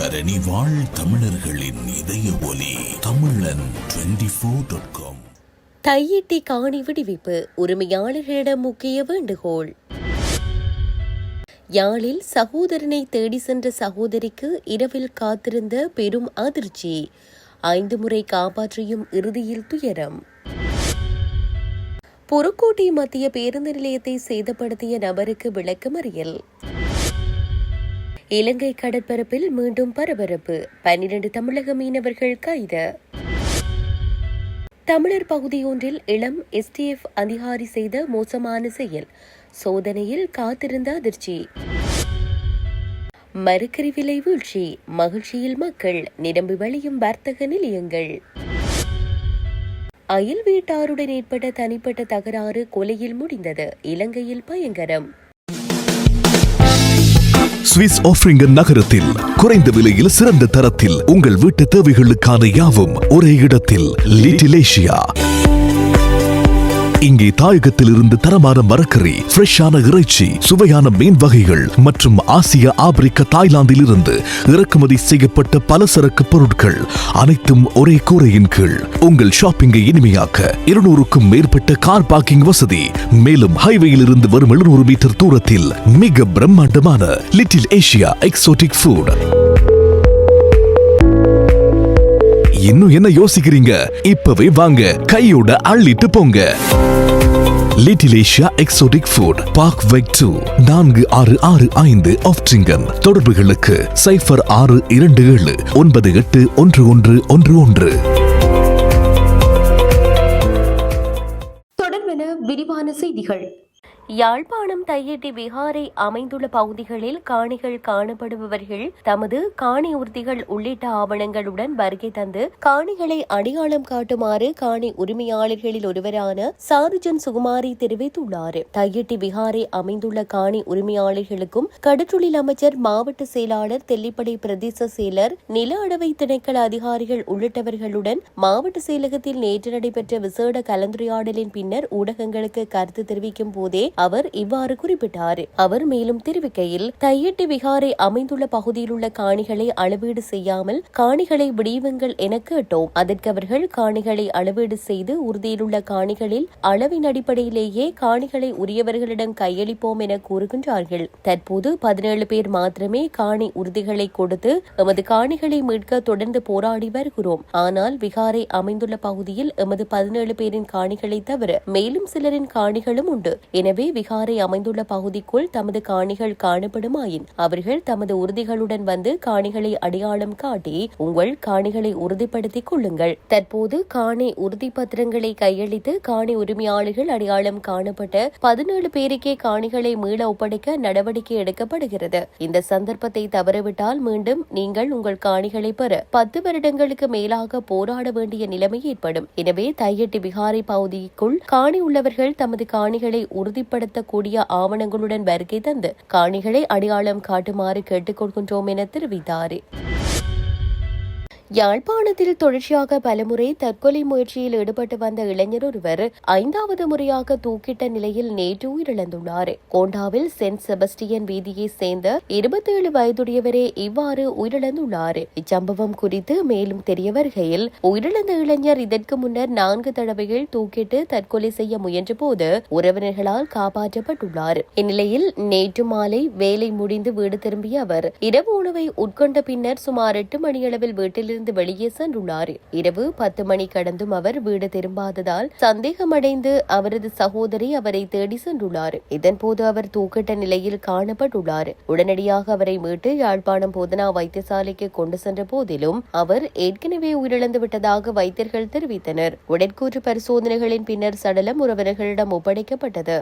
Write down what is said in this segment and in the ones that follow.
தரணி வாழ் தமிழர்களின் இதய ஒலி தமிழன் 24.com. தையிட்டி காணி விடுவிப்பு உரிமையாளர்களிடம் முக்கிய வேண்டுகோள். யாழில் சகோதரனை தேடி சென்ற சகோதரிக்கு இரவில் காத்திருந்த பெரும் அதிர்ச்சி. 5 முறை காப்பாற்றியும் இறுதியில் துயரம். புறக்கோட்டை மத்திய பேருந்து நிலையத்தை சேதப்படுத்திய நபருக்கு விளக்கமறியல். இலங்கை கடற்பரப்பில் மீண்டும் பரபரப்பு. 12 தமிழக மீனவர்கள் கைது. தமிழர் பகுதியொன்றில் இளம் STF அதிகாரி செய்த மோசமான செயல். சோதனையில் காத்திருந்த அதிர்ச்சி. மரக்கறி விலை வீழ்ச்சி. மகிழ்ச்சியில் மக்கள். நிரம்பி வழியும் வர்த்தக நிலையங்கள். அயல் வீட்டாருடன் ஏற்பட்ட தனிப்பட்ட தகராறு கொலையில் முடிந்தது. இலங்கையில் பயங்கரம். சுவிஸ் ஆஃப்ரிங்கன் நகரத்தில் குறைந்த விலையில் சிறந்த தரத்தில் உங்கள் வீட்டு தேவைகளுக்கான யாவும் ஒரே இடத்தில். Little Asia. இங்கே தாயகத்தில் இருந்து தரமான மரக்கறி, ஃப்ரெஷ்ஷான இறைச்சி, சுவையான மீன் வகைகள் மற்றும் ஆசிய, ஆப்பிரிக்க, தாய்லாந்தில் இருந்து இறக்குமதி செய்யப்பட்ட பலசரக்கு பொருட்கள் அனைத்தும் ஒரே கூரையின் கீழ். உங்கள் ஷாப்பிங்கை இனிமையாக்க 200க்கும் மேற்பட்ட கார் பார்க்கிங் வசதி. மேலும் ஹைவேயில் இருந்து வரும் 700 மீட்டர் தூரத்தில் மிக பிரம்மாண்டமான லிட்டில் ஏசியா எக்ஸோட்டிக் ஃபுட். இன்னும் என்ன யோசிக்கிறீங்க? இப்பவே வாங்க, கையோட அள்ளிட்டு போங்க. Little Asia exotic food, park வெக் 2, 4665 ஆஃப்ட்ரிங்கன். தொடர்புகளுக்கு 0627 981111. தொடர்பென விரிவான செய்திகள். யாழ்ப்பாணம் தையிட்டி விகாரை அமைந்துள்ள பகுதிகளில் காணிகள் காணப்படுபவர்கள் தமது காணி உறுதிகள் உள்ளிட்ட ஆவணங்களுடன் வருகை தந்து காணிகளை அடையாளம் காட்டுமாறு காணி உரிமையாளர்களில் ஒருவரான சாருஜன் சுகுமாரி தெரிவித்துள்ளார். தையிட்டி விகாரை அமைந்துள்ள காணி உரிமையாளர்களுக்கும் கடற்றொழில் அமைச்சர், மாவட்ட செயலாளர், தெல்லிப்படை பிரதேச செயலர், நில அடவை திணைக்கள அதிகாரிகள் உள்ளிட்டவர்களுடன் மாவட்ட செயலகத்தில் நேற்று நடைபெற்ற விசேட கலந்துரையாடலின் பின்னர் ஊடகங்களுக்கு கருத்து தெரிவிக்கும் போதே அவர் இவ்வாறு குறிப்பிட்டார். அவர் மேலும் தெரிவிக்கையில், தையிட்டி விகாரை அமைந்துள்ள பகுதியில் உள்ள காணிகளை அளவீடு செய்யாமல் காணிகளை விடுவியுங்கள் என கேட்டோம். அதற்கு அவர்கள் காணிகளை அளவீடு செய்து உறுதியிலுள்ள காணிகளில் அளவின் அடிப்படையிலேயே காணிகளை உரியவர்களிடம் கையளிப்போம் என கூறுகின்றார்கள். தற்போது 17 பேர் மாத்திரமே காணி உறுதிகளை கொடுத்து எமது காணிகளை மீட்க தொடர்ந்து போராடி வருகிறோம். ஆனால் விகாரை அமைந்துள்ள பகுதியில் எமது 17 பேரின் காணிகளை தவிர மேலும் சிலரின் காணிகளும் உண்டு. எனவே விகாரை அமைந்துள்ள பகுதிக்குள் தமது காணிகள் காணப்படுமாயின் அவர்கள் தமது உறுதிகளுடன் வந்து காணிகளை அடையாளம் காட்டி உங்கள் காணிகளை உறுதிப்படுத்திக் கொள்ளுங்கள். தற்போது காணி உறுதி பத்திரங்களை கையளித்து காணி உரிமையாளர்கள் அடையாளம் காணப்பட்ட 17 பேருக்கே காணிகளை மீள ஒப்படைக்க நடவடிக்கை எடுக்கப்படுகிறது. இந்த சந்தர்ப்பத்தை தவறவிட்டால் மீண்டும் நீங்கள் உங்கள் காணிகளை பெற 10 வருடங்களுக்கு மேலாக போராட வேண்டிய நிலைமை ஏற்படும். எனவே தையிட்டி விகாரை பகுதிக்குள் காணி உள்ளவர்கள் தமது காணிகளை உறுதிப்படுத்தக்கூடிய ஆவணங்களுடன் வருகை தந்து காணிகளை அடையாளம் காட்டுமாறு கேட்டுக்கொள்கின்றோம் என தெரிவித்தார். யாழ்ப்பாணத்தில் தொடர்ச்சியாக பலமுறை தற்கொலை முயற்சியில் ஈடுபட்டு வந்த இளைஞர் ஒருவர் 5வது முறையாக தூக்கிட்ட நிலையில் நேற்று உயிரிழந்துள்ளார். கோண்டாவில் சென்ட் செபஸ்டியன் வீதியை சேர்ந்த 27 வயதுடையவரே இவ்வாறு உயிரிழந்துள்ளார். இச்சம்பவம் குறித்து மேலும் தெரிய வருகையில், உயிரிழந்த இளைஞர் இதற்கு முன்னர் 4 தடவைகள் தூக்கிட்டு தற்கொலை செய்ய முயன்ற போது உறவினர்களால் காப்பாற்றப்பட்டுள்ளார். இந்நிலையில் நேற்று மாலை வேலை முடிந்து வீடு திரும்பிய அவர் இரவு உணவை உட்கொண்ட பின்னர் சுமார் 8 மணியளவில் வீட்டில் வெளியே சென்றுள்ளார். இரவு 10 மணி கடந்தும் அவர் வீடு திரும்பாததால் சந்தேகமடைந்து அவரது சகோதரி அவரை தேடி சென்றுள்ளார். இதன்போது அவர் தூக்கிட்ட நிலையில் காணப்பட்டுள்ளார். உடனடியாக அவரை மீட்டு யாழ்ப்பாணம் போதனா வைத்தியசாலைக்கு கொண்டு சென்ற போதிலும் அவர் ஏற்கனவே உயிரிழந்து விட்டதாக வைத்தியர்கள் தெரிவித்தனர். உடற்கூற்று பரிசோதனைகளின் பின்னர் சடலம் உறவினர்களிடம் ஒப்படைக்கப்பட்டது.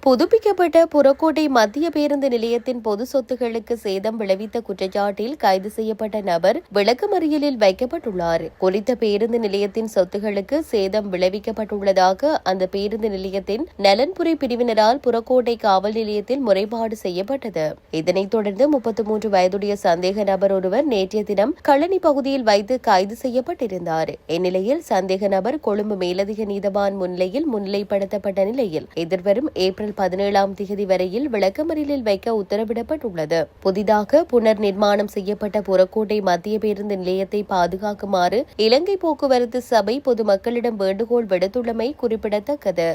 புதுப்பிக்கப்பட்ட புறக்கோட்டை மத்திய பேருந்து நிலையத்தின் பொது சொத்துகளுக்கு சேதம் விளைவித்த குற்றச்சாட்டில் கைது செய்யப்பட்ட நபர் விளக்கமறியலில் வைக்கப்பட்டுள்ளார். குறித்த பேருந்து நிலையத்தின் சொத்துகளுக்கு சேதம் விளைவிக்கப்பட்டுள்ளதாக அந்த பேருந்து நிலையத்தின் நலன்புரி பிரிவினரால் புறக்கோட்டை காவல் நிலையத்தில் முறைப்பாடு செய்யப்பட்டது. இதனைத் தொடர்ந்து 33 வயதுடைய சந்தேக நபர் ஒருவர் நேற்றைய தினம் களனி பகுதியில் வைத்து கைது செய்யப்பட்டிருந்தார். இந்நிலையில் சந்தேக நபர் கொழும்பு மேலதிக நீதவான் முன்னிலையில் முன்னிலைப்படுத்தப்பட்ட நிலையில் எதிர்வரும் ஏப்ரல் முதல் 17ஆம் தேதி வரையில் விளக்கமறியலில் வைக்க உத்தரவிடப்பட்டுள்ளது. புதிதாக புனர் நிர்மாணம் செய்யப்பட்ட புறக்கோட்டை மத்திய பேருந்து நிலையத்தை பாதுகாக்குமாறு இலங்கை போக்குவரத்து சபை பொதுமக்களிடம் வேண்டுகோள் விடுத்துள்ளமை குறிப்பிடத்தக்கது.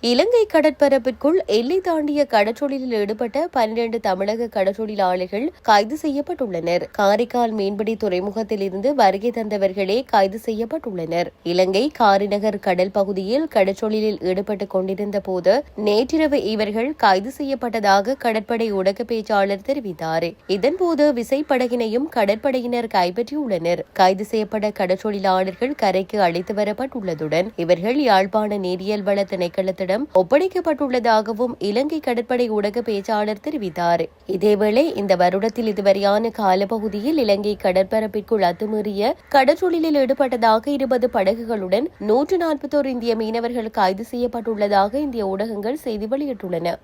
இலங்கை கடற்பரப்பிற்குள் எல்லை தாண்டிய கடற்றொழிலில் ஈடுபட்ட 12 தமிழக கடற்றொழிலாளர்கள் கைது செய்யப்பட்டுள்ளனர். காரைக்கால் மீன்பிடி துறைமுகத்தில் இருந்து வருகை தந்தவர்களே கைது செய்யப்பட்டுள்ளனர். இலங்கை காரிநகர் கடல் பகுதியில் கடற்றொழிலில் ஈடுபட்டுக் கொண்டிருந்த போது நேற்றிரவு இவர்கள் கைது செய்யப்பட்டதாக கடற்படை ஊடக பேச்சாளர் தெரிவித்தார். இதன்போது விசைப்படகினையும் கடற்படையினர் கைப்பற்றியுள்ளனர். கைது செய்யப்பட்ட கடற்றொழிலாளர்கள் கரைக்கு அழைத்து வரப்பட்டுள்ளதுடன் இவர்கள் யாழ்ப்பாண நீரியல் வள திணைக்களத்தில் ஒப்படைக்கப்பட்டுள்ளதாகவும் இலங்கை கடற்படை ஊடக பேச்சாளர் தெரிவித்தார். இதேவேளை இந்த வருடத்தில் இதுவரையான காலப்பகுதியில் இலங்கை கடற்பரப்பிற்குள் அத்துமீறிய கடற்றொழிலில் ஈடுபட்டதாக 20 படகுகளுடன் 141 இந்திய மீனவர்கள் கைது செய்யப்பட்டுள்ளதாக இந்திய ஊடகங்கள் செய்தி வெளியிட்டுள்ளன.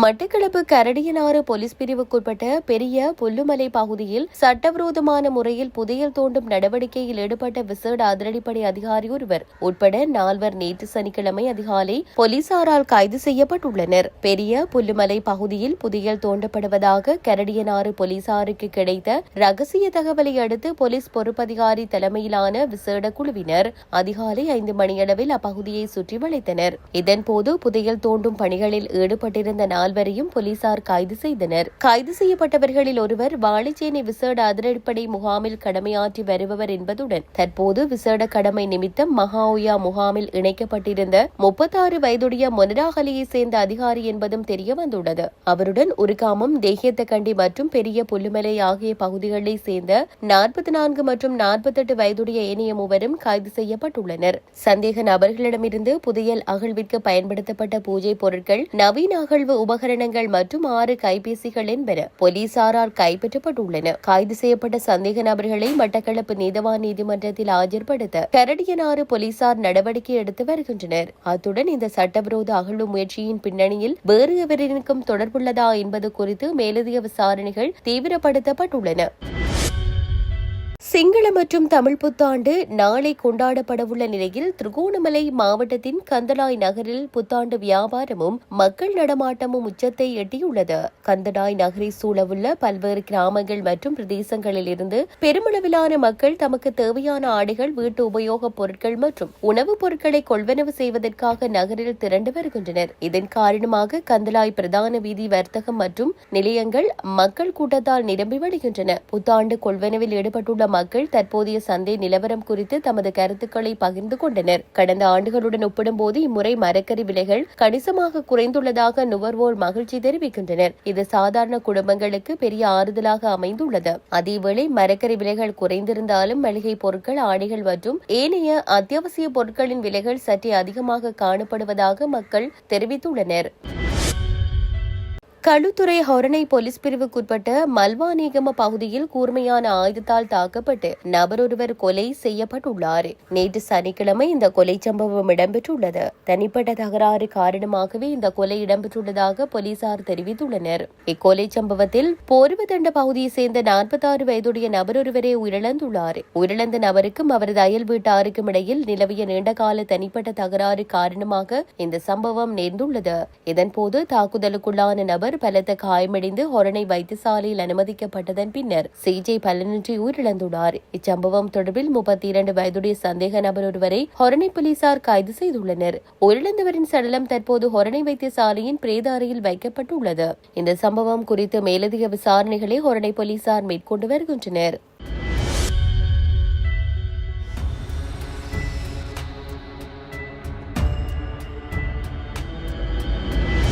மட்டக்களப்பு கரடியனாறு போலீஸ் பிரிவுக்குட்பட்ட பெரிய புல்லுமலை பகுதியில் சட்டவிரோதமான முறையில் புதையல் தோண்டும் நடவடிக்கையில் ஈடுபட்ட விசேட அதிரடிப்படை அதிகாரி ஒருவர் உட்பட 4 நேற்று சனிக்கிழமை அதிகாலை போலீசாரால் கைது செய்யப்பட்டுள்ளனர். பெரிய புல்லுமலை பகுதியில் புதையல் தோண்டப்படுவதாக கரடியனாறு போலீசாருக்கு கிடைத்த ரகசிய தகவலை அடுத்து போலீஸ் பொறுப்பதிகாரி தலைமையிலான விசேட குழுவினர் அதிகாலை 5 மணியளவில் அப்பகுதியை சுற்றி வளைத்தனர். இதன்போது புதையல் தோண்டும் பணிகளில் ஈடுபட்டிருந்த 4 போலீசார் கைது செய்தனர். கைது செய்யப்பட்டவர்களில் ஒருவர் வாழைச்சேனை விசேட அதிரடிப்படை முகாமில் கடமையாற்றி வருபவர் என்பதுடன் தற்போது விசேட கடமை நிமித்தம் மகாஓயா முகாமில் இணைக்கப்பட்டிருந்த 36 வயதுடைய மொனராகலியை சேர்ந்த அதிகாரி என்பதும் தெரியவந்துள்ளது. அவருடன் உருகாமம், தேகியத்தக்கண்டி மற்றும் பெரிய புல்லுமலை ஆகிய பகுதிகளை சேர்ந்த 44 மற்றும் 48 வயதுடைய ஏனைய மூவரும் கைது செய்யப்பட்டுள்ளனர். சந்தேக நபர்களிடமிருந்து புதையல் அகழ்விற்கு பயன்படுத்தப்பட்ட பூஜை பொருட்கள், நவீன அகழ்வு உபகரணங்கள் மற்றும் 6 கைபேசிகள் என்பன போலீசாரால் கைப்பற்றப்பட்டுள்ளன. கைது செய்யப்பட்ட சந்தேக நபர்களை மட்டக்களப்பு நீதவான் நீதிமன்றத்தில் ஆஜர்படுத்த கரடியனாறு போலீசார் நடவடிக்கை எடுத்து வருகின்றனர். அத்துடன் இந்த சட்டவிரோத அகழ்வு முயற்சியின் பின்னணியில் வேறு எவரினுக்கும் தொடர்புள்ளதா என்பது குறித்து மேலதிக விசாரணைகள் தீவிரப்படுத்தப்பட்டுள்ளன. சிங்கள மற்றும் தமிழ் புத்தாண்டு நாளை கொண்டாடப்படவுள்ள நிலையில் திருகோணமலை மாவட்டத்தின் கந்தளாய் நகரில் புத்தாண்டு வியாபாரமும் மக்கள் நடமாட்டமும் உச்சத்தை எட்டியுள்ளது. கந்தளாய் நகரை சூழவுள்ள பல்வேறு கிராமங்கள் மற்றும் பிரதேசங்களில் இருந்து பெருமளவிலான மக்கள் தமக்கு தேவையான ஆடைகள், வீட்டு உபயோகப் பொருட்கள் மற்றும் உணவுப் பொருட்களை கொள்வனவு செய்வதற்காக நகரில் திரண்டு வருகின்றனர். இதன் காரணமாக கந்தளாய் பிரதான வீதி, வர்த்தகம் மற்றும் நிலையங்கள் மக்கள் கூட்டத்தால் நிரம்பி வழிகின்றன. புத்தாண்டு கொள்வனவில் ஈடுபட்டுள்ள மக்கள் தற்போதைய சந்தை நிலவரம் குறித்து தமது கருத்துக்களை பகிர்ந்து கொண்டனர். கடந்த ஆண்டுகளுடன் ஒப்பிடும்போது இம்முறை மரக்கறி விலைகள் கணிசமாக குறைந்துள்ளதாக நுகர்வோர் மகிழ்ச்சி தெரிவிக்கின்றனர். இது சாதாரண குடும்பங்களுக்கு பெரிய ஆறுதலாக அமைந்துள்ளது. அதேவேளை மரக்கறி விலைகள் குறைந்திருந்தாலும் மளிகை பொருட்கள், ஆடைகள் மற்றும் ஏனைய அத்தியாவசிய பொருட்களின் விலைகள் சற்றே அதிகமாக காணப்படுவதாக மக்கள் தெரிவித்துள்ளனர். களுத்துறை ஹொரணை போலீஸ் பிரிவுக்குட்பட்ட மல்வாநேகம பகுதியில் கூர்மையான ஆயுதத்தால் தாக்கப்பட்டு நபர் ஒருவர் கொலை செய்யப்பட்டுள்ளார். நேற்று சனிக்கிழமை இந்த கொலை சம்பவம் இடம்பெற்றுள்ளது. தனிப்பட்ட தகராறு காரணமாகவே இந்த கொலை இடம்பெற்றுள்ளதாக போலீசார் தெரிவித்துள்ளனர். இக்கொலை சம்பவத்தில் போர்வதண்ட பகுதியை சேர்ந்த 46 வயதுடைய நபர் ஒருவரே உயிரிழந்துள்ளார். உயிரிழந்த நபருக்கும் அவரது அயல் வீட்டாருக்கும் இடையில் நிலவிய நீண்டகால தனிப்பட்ட தகராறு காரணமாக இந்த சம்பவம் நேர்ந்துள்ளது. இதன்போது தாக்குதலுக்குள்ளான நபர் பலத்த காயமடைந்து ஹொரணை வைத்தியசாலையில் அனுமதிக்கப்பட்டதன் பின்னர் சிகிச்சை பலனின்றி உயிரிழந்துள்ளார். இச்சம்பவம் தொடர்பில் 32 வயதுடைய சந்தேக நபர் ஒருவரை ஹொரணை போலீசார் கைது செய்துள்ளனர். உயிரிழந்தவரின் சடலம் தற்போது ஹொரணை வைத்தியசாலையின் பிரேத அறையில் வைக்கப்பட்டுள்ளது. இந்த சம்பவம் குறித்து மேலதிக விசாரணைகளை ஹொரணை போலீசார் மேற்கொண்டு வருகின்றனர்.